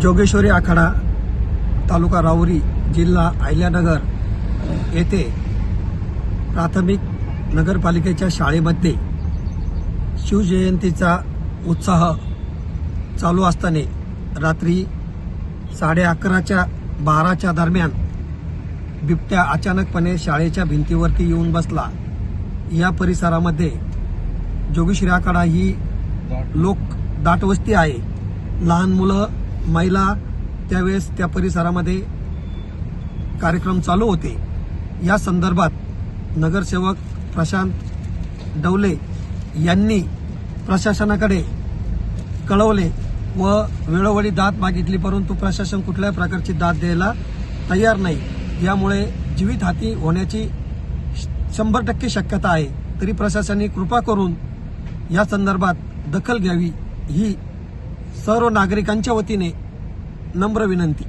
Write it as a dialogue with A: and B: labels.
A: जोगेश्वरी आखाडा, तालुका राहुरी, जिल्हा अहिल्यानगर येथे प्राथमिक नगरपालिकेच्या शाळेमध्ये शिवजयंतीचा उत्साह चालू असताना रात्री 11:30-12च्या दरम्यान बिबट्या अचानकपणे शाळेच्या भिंतीवरती येऊन बसला। या परिसरामध्ये जोगेश्वरी आखाडा ही लोक दाटवस्ती आहे। लहान मुलं, महिला त्यावेळेस त्या परिसरामध्ये कार्यक्रम चालू होते। या संदर्भात नगरसेवक प्रशांत डवले यांनी प्रशासनाकडे कळवले व वेळोवेळी दाद मागितली, परंतु प्रशासन कुठल्याही प्रकारची दाद द्यायला तयार नाही। यामुळे जीवितहानी होण्याची 100% शक्यता आहे। तरी प्रशासनाने कृपा करून या संदर्भात दखल घ्यावी ही सर्व नागरिकांच्या वतीने नम्र विनंती।